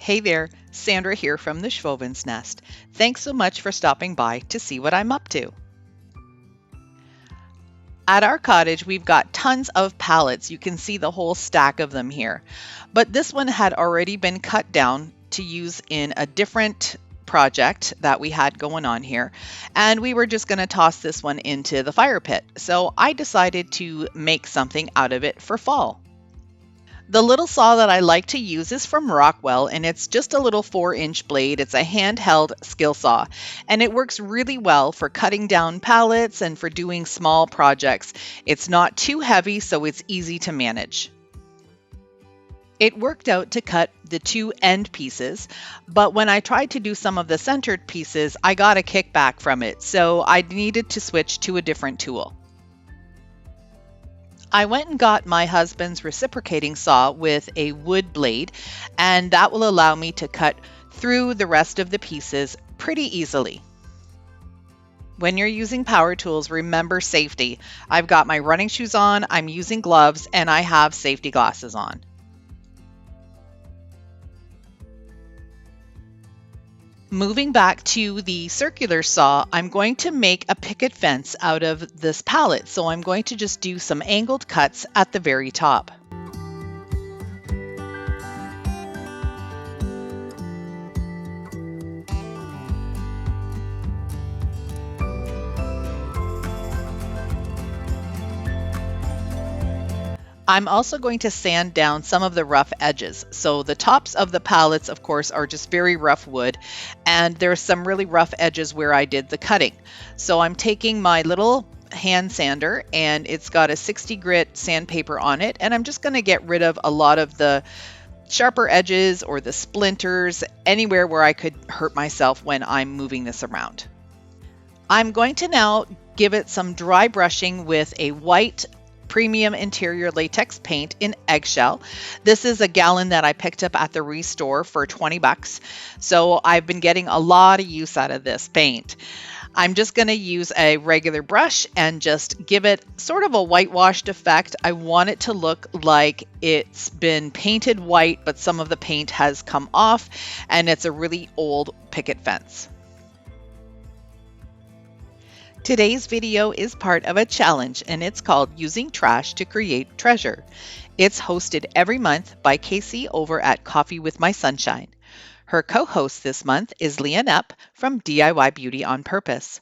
Hey there, Sandra here from the Schwowin's Nest. Thanks so much for stopping by to see what I'm up to. At our cottage, we've got tons of pallets. You can see the whole stack of them here. But this one had already been cut down to use in a different project that we had going on here. And we were just going to toss this one into the fire pit. So I decided to make something out of it for fall. The little saw that I like to use is from Rockwell, and it's just a little 4-inch blade. It's a handheld skill saw, and it works really well for cutting down pallets and for doing small projects. It's not too heavy, so it's easy to manage. It worked out to cut the two end pieces, but when I tried to do some of the centered pieces, I got a kickback from it, so I needed to switch to a different tool. I went and got my husband's reciprocating saw with a wood blade, and that will allow me to cut through the rest of the pieces pretty easily. When you're using power tools, remember safety. I've got my running shoes on, I'm using gloves, and I have safety glasses on. Moving back to the circular saw, I'm going to make a picket fence out of this pallet. So I'm going to just do some angled cuts at the very top. I'm also going to sand down some of the rough edges. So the tops of the pallets, of course, are just very rough wood, and there's some really rough edges where I did the cutting. So I'm taking my little hand sander, and it's got a 60 grit sandpaper on it, and I'm just going to get rid of a lot of the sharper edges or the splinters, anywhere where I could hurt myself when I'm moving this around. I'm going to now give it some dry brushing with a white premium interior latex paint in eggshell. This is a gallon that I picked up at the Restore for 20 bucks. So I've been getting a lot of use out of this paint. I'm just going to use a regular brush and just give it sort of a whitewashed effect. I want it to look like it's been painted white, but some of the paint has come off, and it's a really old picket fence. Today's video is part of a challenge, and it's called Using Trash to Create Treasure. It's hosted every month by Casey over at Coffee with My Sunshine. Her co-host this month is Leah Knapp from DIY Beauty on Purpose.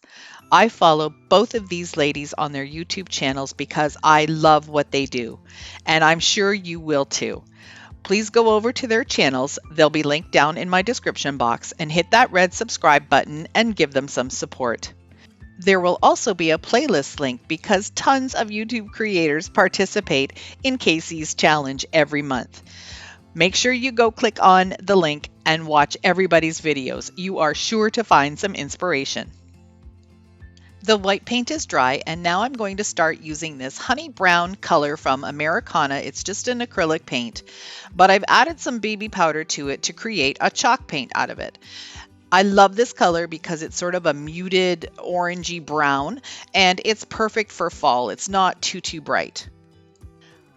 I follow both of these ladies on their YouTube channels because I love what they do, and I'm sure you will too. Please go over to their channels. They'll be linked down in my description box, and hit that red subscribe button and give them some support. There will also be a playlist link because tons of YouTube creators participate in Casey's challenge every month. Make sure you go click on the link and watch everybody's videos. You are sure to find some inspiration. The white paint is dry, and now I'm going to start using this honey brown color from Americana. It's just an acrylic paint, but I've added some baby powder to it to create a chalk paint out of it. I love this color because it's sort of a muted orangey brown, and it's perfect for fall. It's not too bright.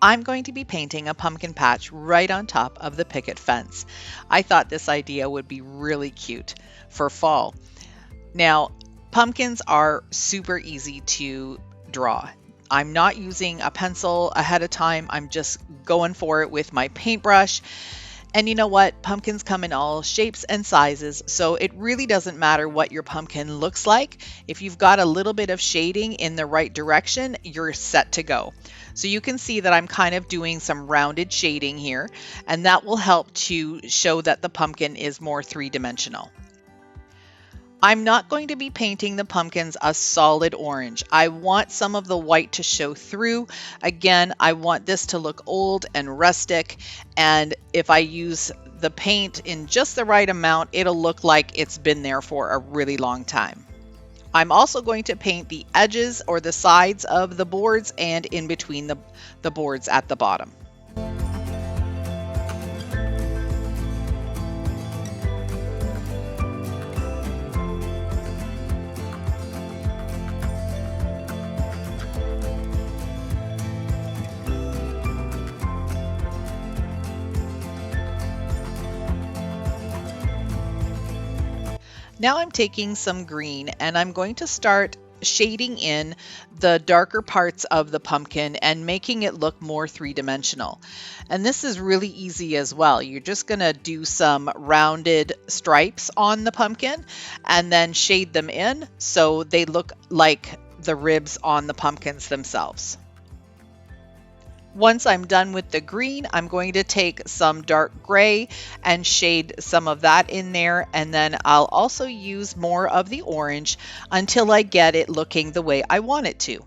I'm going to be painting a pumpkin patch right on top of the picket fence. I thought this idea would be really cute for fall. Now, pumpkins are super easy to draw. I'm not using a pencil ahead of time. I'm just going for it with my paintbrush. And you know what? Pumpkins come in all shapes and sizes, so it really doesn't matter what your pumpkin looks like. If you've got a little bit of shading in the right direction, you're set to go. So you can see that I'm kind of doing some rounded shading here, and that will help to show that the pumpkin is more three-dimensional. I'm not going to be painting the pumpkins a solid orange. I want some of the white to show through. Again, I want this to look old and rustic, and if I use the paint in just the right amount, it'll look like it's been there for a really long time. I'm also going to paint the edges or the sides of the boards and in between the boards at the bottom. Now I'm taking some green and I'm going to start shading in the darker parts of the pumpkin and making it look more three-dimensional. And this is really easy as well. You're just going to do some rounded stripes on the pumpkin and then shade them in so they look like the ribs on the pumpkins themselves. Once I'm done with the green, I'm going to take some dark gray and shade some of that in there, and then I'll also use more of the orange until I get it looking the way I want it to.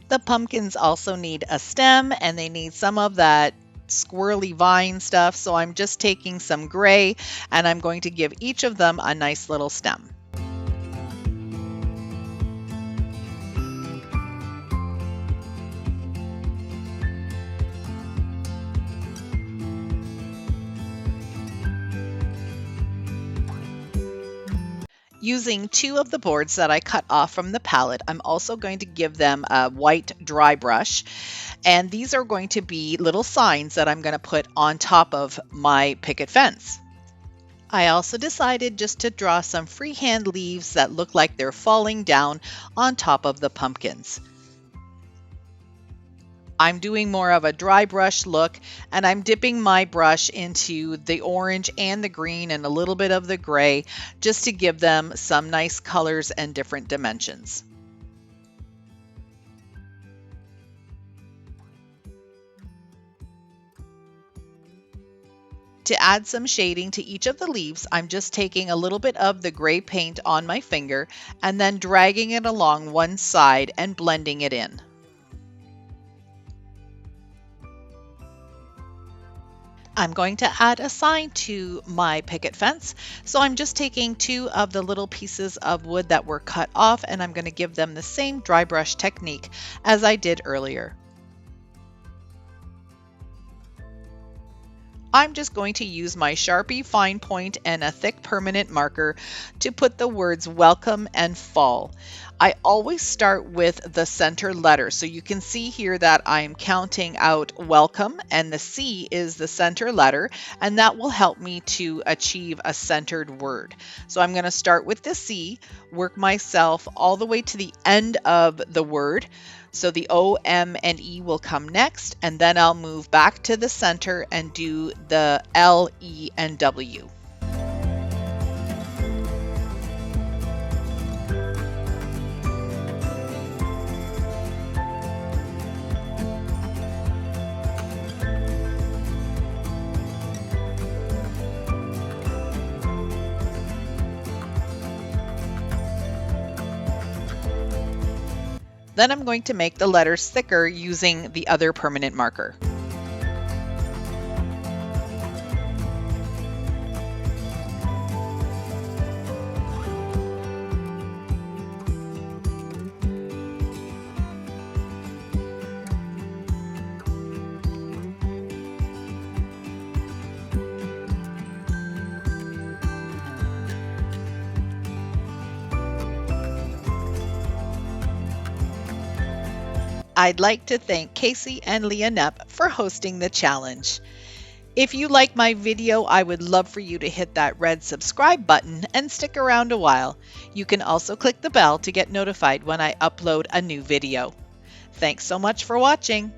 The pumpkins also need a stem and they need some of that squirrely vine stuff, so I'm just taking some gray and I'm going to give each of them a nice little stem. Using two of the boards that I cut off from the palette, I'm also going to give them a white dry brush. And these are going to be little signs that I'm going to put on top of my picket fence. I also decided just to draw some freehand leaves that look like they're falling down on top of the pumpkins. I'm doing more of a dry brush look, and I'm dipping my brush into the orange and the green and a little bit of the gray just to give them some nice colors and different dimensions. To add some shading to each of the leaves, I'm just taking a little bit of the gray paint on my finger and then dragging it along one side and blending it in. I'm going to add a sign to my picket fence, so I'm just taking two of the little pieces of wood that were cut off and I'm going to give them the same dry brush technique as I did earlier. I'm just going to use my Sharpie fine point and a thick permanent marker to put the words welcome and fall. I always start with the center letter. So you can see here that I'm counting out welcome and the C is the center letter, and that will help me to achieve a centered word. So I'm going to start with the C, work myself all the way to the end of the word. So the O, M, and E will come next, and then I'll move back to the center and do the L, E, and W. Then I'm going to make the letters thicker using the other permanent marker. I'd like to thank Casey and Leah Knepp for hosting the challenge. If you like my video, I would love for you to hit that red subscribe button and stick around a while. You can also click the bell to get notified when I upload a new video. Thanks so much for watching.